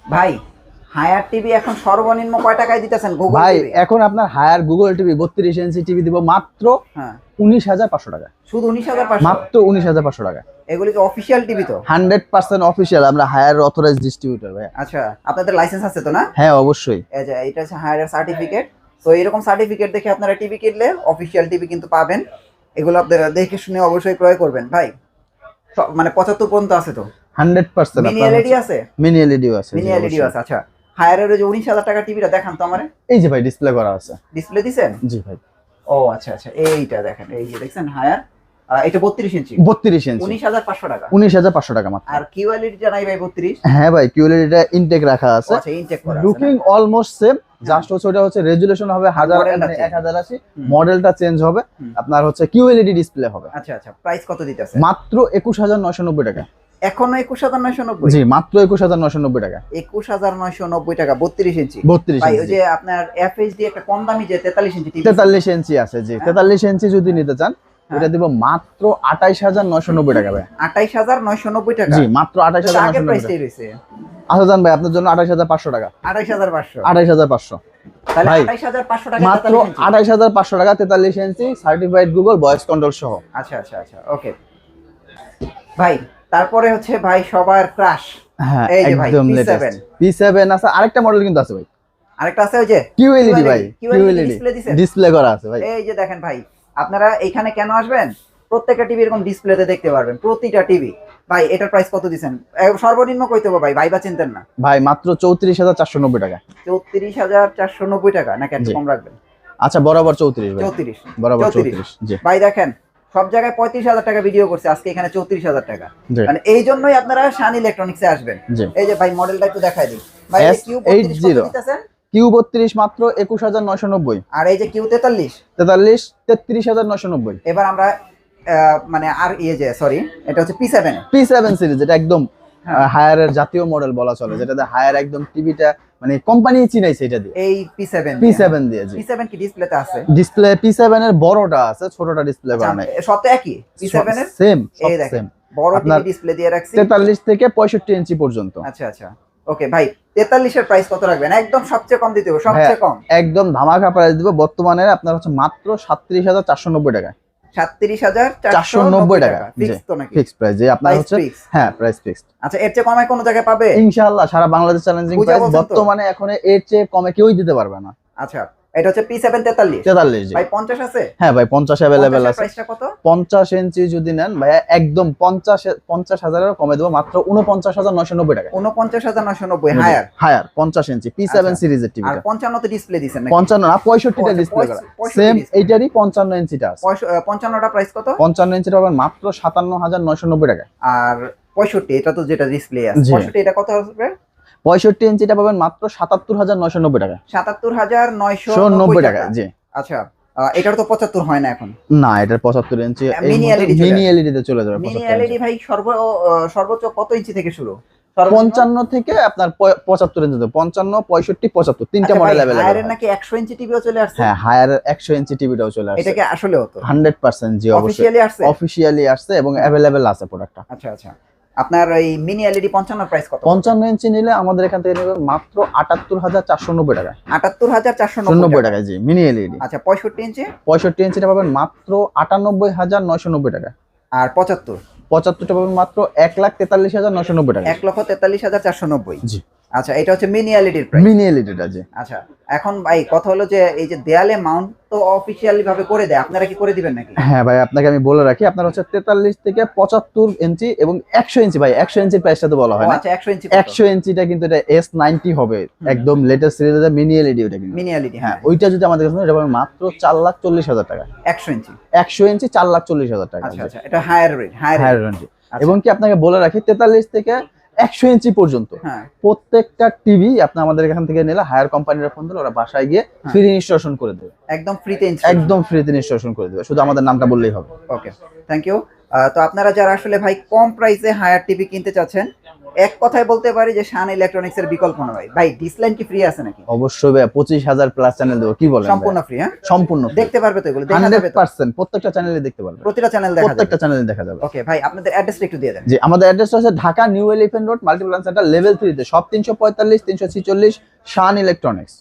ভাই Haier TV এখন সর্বনিম্ন কয় টাকায় দিতেছেন গুগল ভাই টিভি? এখন আপনার Haier Google TV 32 inch TV দিব মাত্র হ্যাঁ 19,500 টাকা। শুধু 19,500? মাত্র 19,500 টাকা। এগুলি কি অফিসিয়াল টিভি তো? 100% অফিসিয়াল, আমরা হায়ার অথরাইজড ডিস্ট্রিবিউটর ভাই। আচ্ছা আপনাদের লাইসেন্স আছে তো না? হ্যাঁ অবশ্যই। এই যে এটা হচ্ছে হায়ার সার্টিফিকেট। তো এরকম সার্টিফিকেট দেখে আপনারা টিভি কিনলে অফিসিয়াল টিভি কিন্তু পাবেন। এগুলো আপনারা দেখে শুনে অবশ্যই ক্রয় করবেন ভাই। মানে 75 পর্যন্ত আছে তো? 100% মিনি এলইডি আছে? মিনি এলইডিও আছে। মিনি এলইডি আছে। আচ্ছা হায়ারের ওই যে 19,000 টাকা টিভিটা দেখান তো আমারে। এই যে ভাই ডিসপ্লে করা আছে। ডিসপ্লে দিছেন? জি ভাই। ও আচ্ছা আচ্ছা এইটা দেখেন, এই যে দেখছেন হায়ার, এটা 32 ইঞ্চি 32 ইঞ্চি 19,500 টাকা। 19,500 টাকা মাত্র। আর কিউএলইডি টা নাই ভাই 32? হ্যাঁ ভাই কিউএলইডিটা ইনটেক রাখা আছে। আচ্ছা ইনটেক করা আছে। লুকিং অলমোস্ট সেম, জাস্ট হচ্ছে ওটা হচ্ছে রেজুলেশন হবে 1000 মানে 1080, মডেলটা চেঞ্জ হবে, আপনার হচ্ছে কিউএলইডি ডিসপ্লে হবে। আচ্ছা আচ্ছা প্রাইস কত দিতেছে? মাত্র 21,990 টাকা। এখনো 21,990? জি মাত্র 21,990 টাকা। 21,990 টাকা 32 ইঞ্চি। 32 ভাই ওই ইঞ্চি যে আপনার এফএইচডি একটা কম দামি যে 43 ইঞ্চি টিভি 43 ইঞ্চি আছে। জি 43 ইঞ্চি যদি নিতে চান এটা দিব মাত্র 28,990 টাকা ভাই। 28,990 টাকা? জি মাত্র আগের 28,990 প্রাইসটাই টাকা। রয়েছে। আচ্ছা জান ভাই আপনার জন্য 28,500 টাকা। 28,500? 28,500 তাহলে ভাই 28,500 টাকা মাত্র 43 ইঞ্চি। 28,500 টাকা 43 ইঞ্চি সার্টিফাইড গুগল ভয়েস কন্ট্রোল সহ। আচ্ছা আচ্ছা আচ্ছা ওকে ভাই। তারপরে হচ্ছে ভাই সবার ক্রাশ, হ্যাঁ এই যে ভাই একদম P7। লেটেস্ট P7 আছে, আরেকটা মডেল কিন্তু আছে ভাই। আরেকটা আছে ওই যে কিউএলইডি ভাই, কিউএলইডি ডিসপ্লে দিছেন? ডিসপ্লে করা আছে ভাই। এই যে দেখেন ভাই, আপনারা এখানে কেন আসবেন, প্রত্যেকটা টিভি এরকম ডিসপ্লেতে দেখতে পারবেন, প্রতিটা টিভি। ভাই এটার প্রাইস কত দিছেন? সর্বনিম্ন কইতে হবে ভাই, ভাইবা চিনতেন না। ভাই মাত্র 34,490 টাকা। 34,490 টাকা নাকি একটু কম রাখবেন? আচ্ছা বরাবর 34 ভাই। 34 বরাবর 34 জি ভাই দেখেন সব জায়গায় 35,000 টাকা ভিডিও করছে, আজকে এখানে 34,000 টাকা। জি মানে এই জন্যই আপনারা শান ইলেকট্রনিক্সে আসবেন। জি। এই যে ভাই মডেলটা একটু দেখাই দিই ভাই। এই কিউ 32 কত দিতেছেন? Q32 মাত্র 21,990। আর এই যে কিউ 43? 43 33,990। এবার আমরা মানে আর যে সরি এটা হচ্ছে P7 P7 সিরিজ, এটা একদম হায়ারের জাতীয় মডেল বলা চলে, যেটাতে হায়ার একদম টিভিটা মানে কোম্পানি চিনাইছে এটা দিয়ে। এই P7 দিয়ে জি। P7 কি ডিসপ্লেতে আছে? ডিসপ্লে P7 এর বড়টা আছে, ছোটটা ডিসপ্লে করা নাই। সব তো একই P7 এর? সেম এই সব দেখেন সেম। বড় টিভি ডিসপ্লে দিয়ে রাখছি 43 থেকে 65 ইঞ্চি পর্যন্ত। আচ্ছা আচ্ছা ওকে ভাই 43 এর প্রাইস কত রাখবেন? একদম সবচেয়ে কম দিতে হবে, সবচেয়ে কম একদম ধামাকা প্রাইস দিব। বর্তমানে আপনার হচ্ছে মাত্র 37,490 টাকা। 37,490 টাকা ফিক্স তো নাকি? ফিক্স প্রাইস, যে আপনার হচ্ছে হ্যাঁ প্রাইস ফিক্সড। আচ্ছা এর চেয়ে কমে কোন জায়গায় পাবে? ইনশাআল্লাহ সারা বাংলাদেশ চ্যালেঞ্জিং প্রাইস। বর্তমানে এখন এর চেয়ে কমে কেউই দিতে পারবে না। আচ্ছা এটা হচ্ছে P7 43 জি ভাই 50 আছে? হ্যাঁ ভাই 50 अवेलेबल আছে। প্রাইসটা কত? 50 ইঞ্চি যদি নেন ভাই একদম 50,000 এর কমে দেব মাত্র 49,990 টাকা। 49,990 হায়ার 50 ইঞ্চি P7 সিরিজের টিভি। আর 55 তে ডিসপ্লে দিবেন নাকি? 55 না 65 টা ডিসপ্লে করা সেম এইটারই 55 ইঞ্চিটা আছে। 55 টা প্রাইস কত? 55 ইঞ্চিটা পাবেন মাত্র 57,990 টাকা। আর 65 এটা তো যেটা ডিসপ্লে আছে 65 এটা কত আসবে? 65 ইঞ্চিটা পাবেন মাত্র 77,990 টাকা। 77,990 টাকা জি। আচ্ছা এটার তো 75 হয় না এখন? না এটার 75 ইঞ্চি মিনি এলইডি তে চলে যাবে। মিনি এলইডি ভাই সর্বোচ্চ কত ইঞ্চি থেকে শুরু? 55 থেকে আপনার 75 ইঞ্চি, 55 65 75 তিনটা মডেল अवेलेबल। হায়ারের নাকি 100 ইঞ্চি টিভিও চলে আসছে? হ্যাঁ হায়ার 100 ইঞ্চি টিভিটাও চলে আসছে। এটা কি আসলে হতো? 100% জি অবশ্যই অফিশিয়ালি আসছে? অফিশিয়ালি আসছে এবং अवेलेबल আছে প্রোডাক্টটা। আচ্ছা আচ্ছা আপনার এই মিনি এলইডি 55 প্রাইস কত? 55 ইঞ্চি নিলে আমাদের এখান থেকে নেবেন মাত্র 78,490 টাকা। 78,490 টাকা জি মিনি এলইডি। আচ্ছা 65 ইঞ্চি? 65 ইঞ্চিটা পাবেন মাত্র 98,990 টাকা। আর 75টা পাবেন মাত্র 1,43,990 টাকা। 1,43,490 জি। আচ্ছা এটা হচ্ছে মিনি এলইডির প্রাইস। মিনি এলইডিটা জি। আচ্ছা এখন ভাই কথা হলো যে এই যে দেয়ালে মাউন্ট তো অফিশিয়ালি ভাবে করে দেয়, আপনারা কি করে দিবেন নাকি? হ্যাঁ ভাই আপনাকে আমি বলে রাখি, আপনার হচ্ছে 43 থেকে 75 ইঞ্চি এবং 100 ইঞ্চি ভাই 100 ইঞ্চির প্রাইসটা তো বলা হয় না। আচ্ছা 100 ইঞ্চি 100 ইঞ্চিটা কিন্তু এটা S90 হবে, একদম লেটেস্ট সিরিজের মিনি এলইডি ওটা কিন্তু। মিনি এলইডি হ্যাঁ ওইটা যদি আমাদের কাছে এটা পাবেন মাত্র 4,40,000 টাকা। 100 ইঞ্চি 100 ইঞ্চি 4,40,000 টাকা। আচ্ছা আচ্ছা এটা হায়ার রেট হায়ার রেঞ্জ। এবং কি আপনাকে বলে রাখি 43 থেকে 100 ইঞ্চি পর্যন্ত প্রত্যেকটা টিভি আপনি আমাদের এখান থেকে নিলে হায়ার কোম্পানির ফোন দিলে ওরা বাসায় গিয়ে ফ্রি ইনস্টলেশন করে দেবে। একদম ফ্রিতে ইনস্টলেশন করে দেবে, শুধু আমাদের নামটা বললেই হবে। Okay thank you. তো আপনারা যারা আসলে ভাই কম প্রাইসে হায়ার টিভি কিনতে চাচ্ছেন, এক কথায় বলতে পারি যে শান ইলেকট্রনিক্স এর বিকল্প নয় ভাই। ডিসলাইন কি ফ্রি আছে নাকি? অবশ্যই ভাই, 25,000 প্লাস চ্যানেল দেবো, কি বলেন? সম্পূর্ণ ফ্রি? হ্যাঁ, সম্পূর্ণ দেখতে পারবে তো এগুলো? দেখা যাবে তো 100%, প্রত্যেকটা চ্যানেলে দেখতে পারবে, প্রতিটা চ্যানেল দেখা যাবে, প্রত্যেকটা চ্যানেলে দেখা যাবে। ওকে ভাই, আপনাদের অ্যাড্রেসটা একটু দিয়ে দেন। জি, আমাদের অ্যাড্রেস হচ্ছে Dhaka new elephant road, Multiplan centre, level 3 তে, শপ 345 346 শান ইলেকট্রনিক্স।